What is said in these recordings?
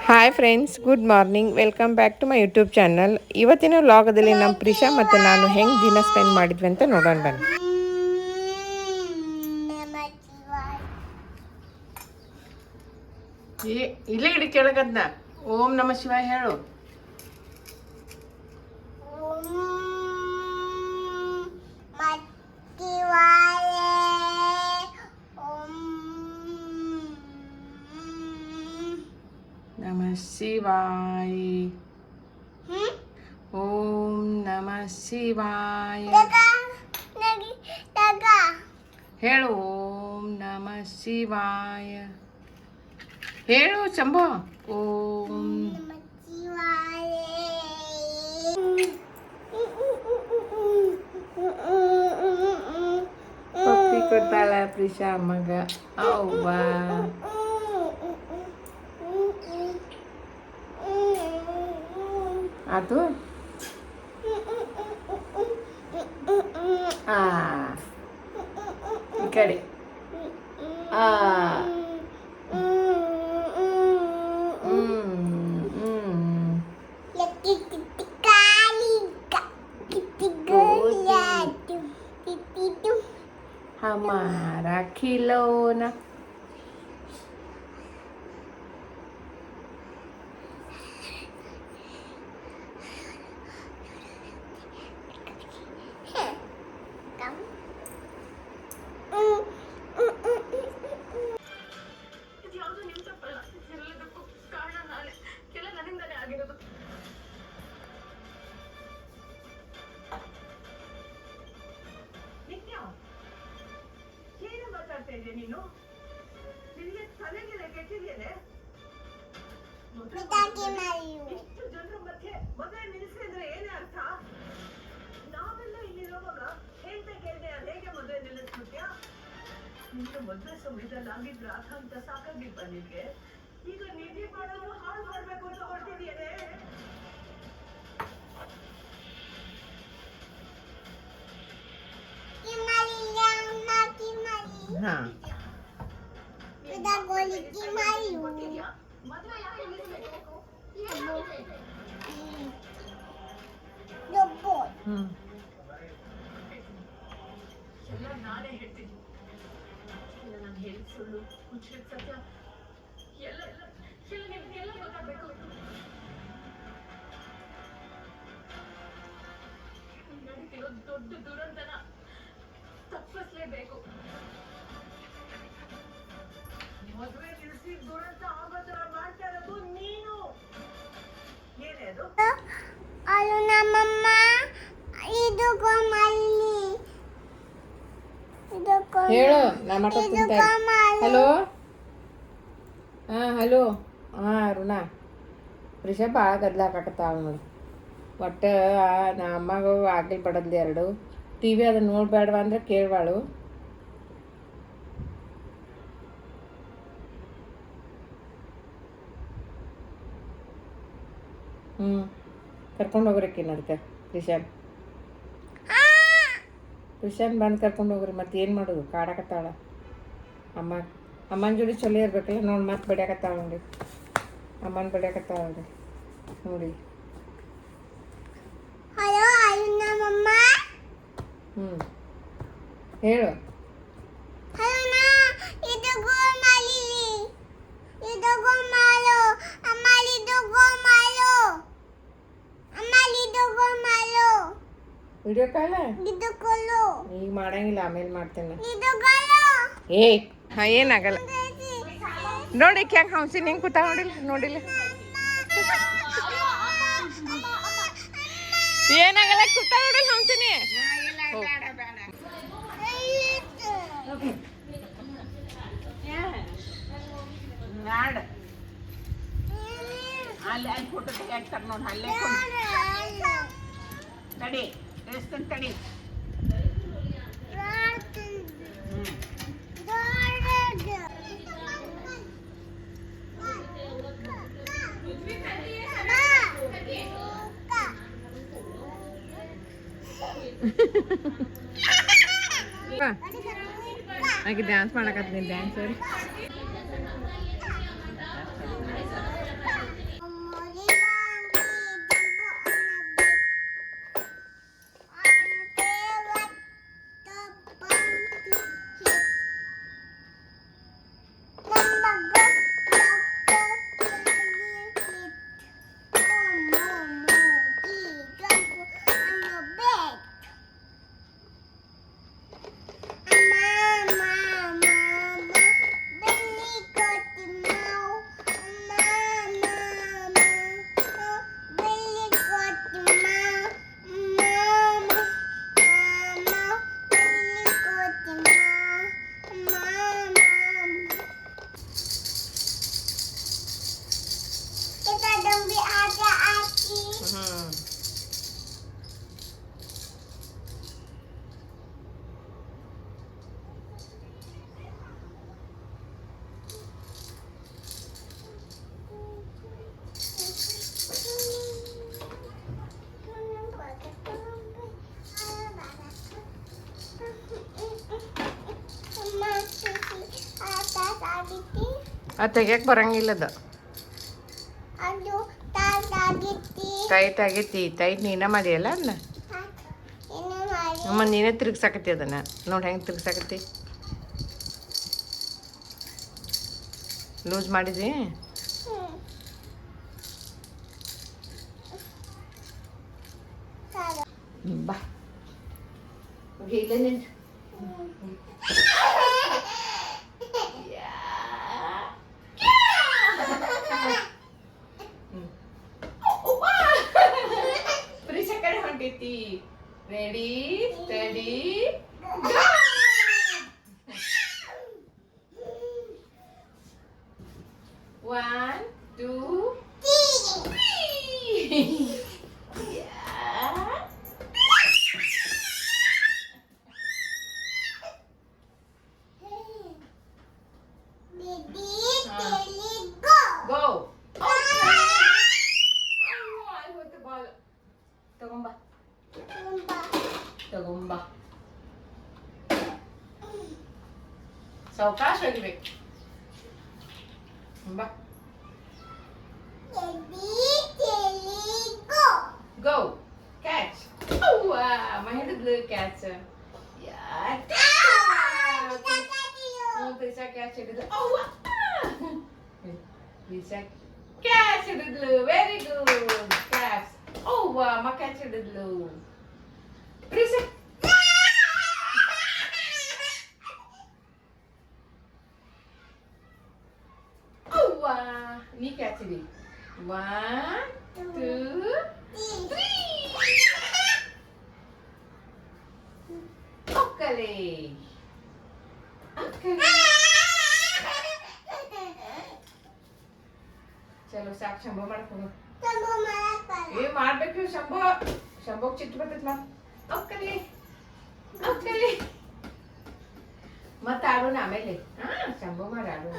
Hi friends, good morning. Welcome back to my YouTube channel. ಇವತ್ತಿನ ವ್ಲಾಗದಲ್ಲಿ ನಮ್ಮ ಪ್ರಿಷಾ ಮತ್ತು ನಾನು ಹೆಂಗೆ ದಿನ ಸ್ಪೆಂಡ್ ಮಾಡಿದ್ವಿ ಅಂತ ನೋಡೋಣ ಬನ್ನಿ. ಇಲ್ಲೇ ಇಡಿ ಕೆಳಗದ್ನ. ಓಂ ನಮ ಶಿವಾಯ ಹೇಳು. ನಮಃ ಶಿವಾಯ. ಓಂ ನಮಃ ಶಿವಾಯ ಹೇಳು. ಓಂ ನಮಃ ಶಿವಾಯ ಹೇಳು ಶಂಭೋ. ಓಂ ಪಪ್ಪಿ ಕೊಡ್ತಾಳ ಪ್ರಿಷಾ ಮಗ. ಅವ್ವ ಅದು ಈ ಕಡೆ हमारा खिलौना. ನೀನು ನಿನಗೆ ತಲೆಗೆಲೆ ಕೆಟ್ಟಿದೆಯೇ? ಇಷ್ಟು ಜನರ ಮಧ್ಯೆ ಮದುವೆ ನಿಲ್ಲಿಸಿದ್ರೆ ಏನೇ ಅರ್ಥ? ನಾವೆಲ್ಲ ಇಲ್ಲಿರೋವಾಗ ಹೇಳ್ತಾ ಕೇಳಿದೆ ಹೇಗೆ ಮದುವೆ ನಿಲ್ಲಿಸ್ಬಿಟ್ಯಾ? ನಿನ್ನ ಮದುವೆ ಸಮಯದಲ್ಲಿ ಆಗಿದ್ರ ಅರ್ಥ ಅಂತ ಸಾಕಾಗಿದ್ದ ನಿನ್ಗೆ. ಈಗ ನಿಧಿ ಮಾಡೋದು ಹಾಳು ಮಾಡ್ಬೇಕು ಅಂತ ಹೊರಟಿದೆಯೇ? ಹಾ ಎಲ್ಲ ನಾನೇ ಹೇಳ್ತೀನಿ. ನಾನು ಹೇಳಿ ಸುಳ್ಳು ಹುಚ್ಚಿದ ಸತ್ಯ ಎಲ್ಲ ಎಲ್ಲ ಎಲ್ಲ ನಿಮ್ಗೆಲ್ಲ ಗೊತ್ತಾಗಬೇಕು. ನಡೀತಿರೋ ದೊಡ್ಡ ದುರಂತನ ತಪ್ಪಿಸ್ಲೇಬೇಕು. ಮದುವೆ ನಿಲ್ಲಿಸಿ ದುರಂತ ಆಗೋ ಥರ ಮಾಡ್ತಾ ಇರೋದು ನೀನು. ಏನೇ ಅದು? ಅದು ನಮ್ಮಮ್ಮ. ಇದು ಗೋಮಲ್ಲಿ. ಹೇಳು. ನಾ ಮಾತಾಡ್ತೀನಿ. ಹಲೋ. ಹಲೋ. ಅರುಣ ಪ್ರಿಷಾ ಭಾಳ ಗದ್ಲಾಕತ್ತಾಳ ನೋಡಿ. ಒಟ್ಟು ನಾ ಅಮ್ಮಗೆ ಆಗ್ಲಿ ಬಡದ್ಲಿ ಎರಡು ಟಿ ವಿ ಅದನ್ನು ನೋಡ್ಬೇಡವಾ ಅಂದ್ರೆ ಕೇಳ್ಬಾಳು. ಕರ್ಕೊಂಡು ಹೋಗ್ರಕ್ಕಿನ ಅದಕ್ಕೆ ಪ್ರಿಷಾನ್ ಬಂದು ಕರ್ಕೊಂಡು ಹೋಗ್ರಿ. ಮತ್ತೆ ಏನು ಮಾಡೋದು? ಕಾಡಕತ್ತಾಳ ಅಮ್ಮನ ಜೋಡಿ ಚಲೋ ಇರ್ಬೇಕಲ್ಲ. ನೋಡಿ ಮತ್ತೆ ಬಡಿಯಾಕತ್ತಾಳ ನೋಡಿ. ಅಮ್ಮನ ಬಡಿಯಾಕತ್ತಾಳ ನೋಡಿ. ಹೇಳು. ವಿಡಿಯೋ ಕಾಲ ಈಗ ಮಾಡಂಗಿಲ್ಲ, ಆಮೇಲೆ ಮಾಡ್ತೇನೆ. ಏನಾಗಲ್ಲ ನೋಡಿ. ಕ್ಯಾಂಗ್ ಹಂಸಿನ ಹೆಂಗೆ ಕೂತ ನೋಡಿಲ್ಲ ಏನಾಗಲ್ಲ. ಕೂತ ನೋಡಿಲ್ಲ ಹಂಸಿನಿ. ಅಲ್ಲಿ ಫೋಟೋ ತೆಗಿಯಾಕ್ತಾರೆ ನೋಡಿ. ಅಲ್ಲೇ ತಡಿ ತಡಿ. ಆಕೆ ಡ್ಯಾನ್ಸ್ ಮಾಡಕತ್ತೀನಿ. ಡ್ಯಾನ್ಸ್ ಅದು ತೆಗಿಯಕ್ಕೆ ಬರಂಗಿಲ್ಲದ. ಅದು ತಾಗಿತ್ತಿ ಟೈಟ್ ಆಗೈತಿ. ಟೈಟ್ ನೀನ ಮಾಡಿಯಲ್ಲ ಅದನ್ನ. ಏನು ಮಾಡಿ ಅಮ್ಮ ನೀನೇ ತಿರ್ಗ್ಸಾಕತ್ತಿ ಅದನ್ನು. ನೋಡಿ ಹೆಂಗೆ ತಿರ್ಗ್ಸಾಕತ್ತಿ. ಲೂಸ್ ಮಾಡಿದಿ. ಬಾ ಓಕೆ ಇಲ್ಲ ನಿಂತು. ಪ್ರೀಸಾ ಕಡೆ ಹೊಂಟೈತಿ. Ready steady go. 1 2 3. Go. ತಗೊಂಬ. ಸಾವಕಾಶ ಹೋಗಿಬೇಕು. ಬಾ. Go. Catch. My head is blue catch. Yeah. Lisa catch it. Lisa catch it. Very good. Catch. Ma catch it. Lisa. ನೀ ಕ್ಯಾಚ್ ಇಡಿ. 1 2 3. ಒಕ್ಕಲೆ ಚಲೋ ಸಾಕು. ಶಂಭೋ ಮಾಡ್ಕೊಂಡು ಮಾಡ್ಬೇಕು. ಶಂಭೋಗ್ ಚಿಟ್ಟು ಬರ್ತೈತಿ. ಒಕ್ಕಲೆ ಮತ್ತೆ ಆಡೋಣ ಆಮೇಲೆ. ಶಂಭೋ ಮಾಡಿ ಆಡೋಣ.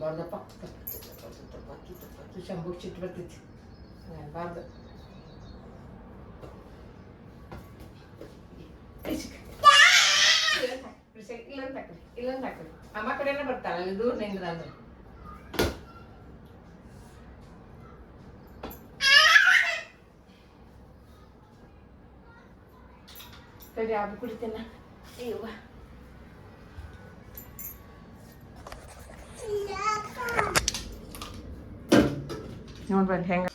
ಬಾರ್ದಪ್ಪ ಶಂಭೋಗ್ ಚಿಟ್ಟು ಬರ್ತೈತಿ. ಬಾರ್ದು. ಇಲ್ಲೊಂದು ಹಾಕ್ರಿ. ಅಮ್ಮ ಕಡೆನೇ ಬರ್ತಾಳ. ಅಲ್ಲಿ ದೂರ ನಿಂದ್ರ ಅಂದ್ರೆ ಕಡೆ ಆಬು ಕುಡಿತೇನ. ಅಯ್ಯವ್ವ ನೋಡ್ಬಲ್ಲಿ ಹೆಂಗ.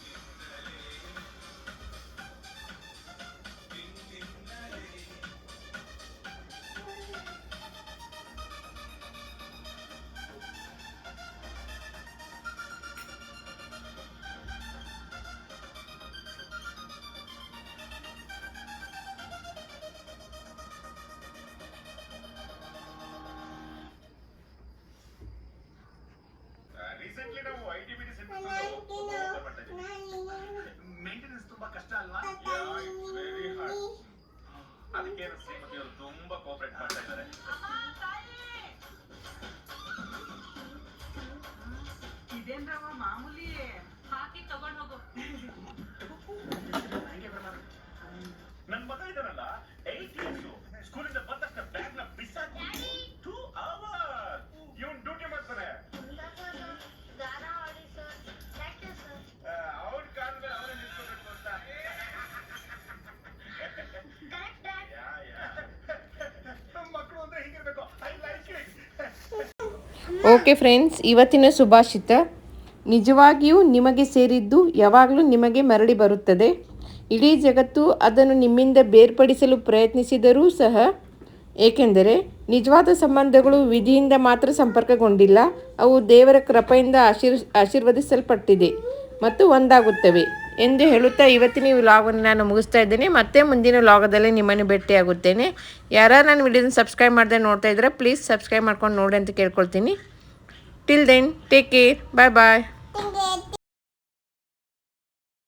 ರೀಸೆಂಟ್ಲಿ ನಾವು ಐಟಿಬಿಟಿ ಮೇಂಟೆನೆನ್ಸ್ ತುಂಬಾ ಕಷ್ಟ ಅಲ್ವಾ? It's very hard. ಅದಕ್ಕೆ ಶ್ರೀಮತಿ ಅವರು ತುಂಬಾ ಕೋಆಪರೇಟ್ ಮಾಡ್ತಾ ಇದ್ದಾರೆ. ಇದೇನ್ರವ ಮಾಮೂಲಿ ಹಾಕಿ ತಗೊಂಡ್ ಹೋಗು. ನನ್ ಮಗ ಇದಾರಲ್ಲ 8 years ಸ್ಕೂಲಿಂದ ಬಂದ ತಕ್ಷಣ ಬ್ಯಾಗ್ ನ ಬಿಸಾಕಿ 2 hours ಇವನ್ ಡ್ಯೂಟಿ ಮಾಡ್ತಾನೆ. ಅವ್ರ ಕಾಲ ಮೇಲೆ ಅವರೇ ನಿಂತ್ಕೋಬೇಕು ಅಂತ. ಮಕ್ಕಳು ಅಂದ್ರೆ ಹೀಗಿರ್ಬೇಕು. I like it. Okay friends, ಇವತ್ತಿನ ಸುಭಾಷಿತ: ನಿಜವಾಗಿಯೂ ನಿಮಗೆ ಸೇರಿದ್ದು ಯಾವಾಗಲೂ ನಿಮಗೆ ಮರಳಿ ಬರುತ್ತದೆ. ಇಡೀ ಜಗತ್ತು ಅದನ್ನು ನಿಮ್ಮಿಂದ ಬೇರ್ಪಡಿಸಲು ಪ್ರಯತ್ನಿಸಿದರೂ ಸಹ, ಏಕೆಂದರೆ ನಿಜವಾದ ಸಂಬಂಧಗಳು ವಿಧಿಯಿಂದ ಮಾತ್ರ ಸಂಪರ್ಕಗೊಂಡಿಲ್ಲ, ಅವು ದೇವರ ಕೃಪೆಯಿಂದ ಆಶೀರ್ವದಿಸಲ್ಪಟ್ಟಿದೆ ಮತ್ತು ಒಂದಾಗುತ್ತವೆ ಎಂದು ಹೇಳುತ್ತಾ ಇವತ್ತಿನ ವ್ಲಾಗನ್ನು ನಾನು ಮುಗಿಸ್ತಾ ಇದ್ದೇನೆ. ಮತ್ತೆ ಮುಂದಿನ ವ್ಲಾಗದಲ್ಲಿ ನಿಮ್ಮನ್ನು ಭೇಟಿಯಾಗುತ್ತೇನೆ. ಯಾರು ನನ್ನ ವಿಡಿಯೋನ ಸಬ್ಸ್ಕ್ರೈಬ್ ಮಾಡದೆ ನೋಡ್ತಾ ಇದ್ದರೆ ಪ್ಲೀಸ್ ಸಬ್ಸ್ಕ್ರೈಬ್ ಮಾಡ್ಕೊಂಡು ನೋಡಿ ಅಂತ ಕೇಳ್ಕೊಳ್ತೀನಿ. Till then take care. Bye ಬಾಯ್.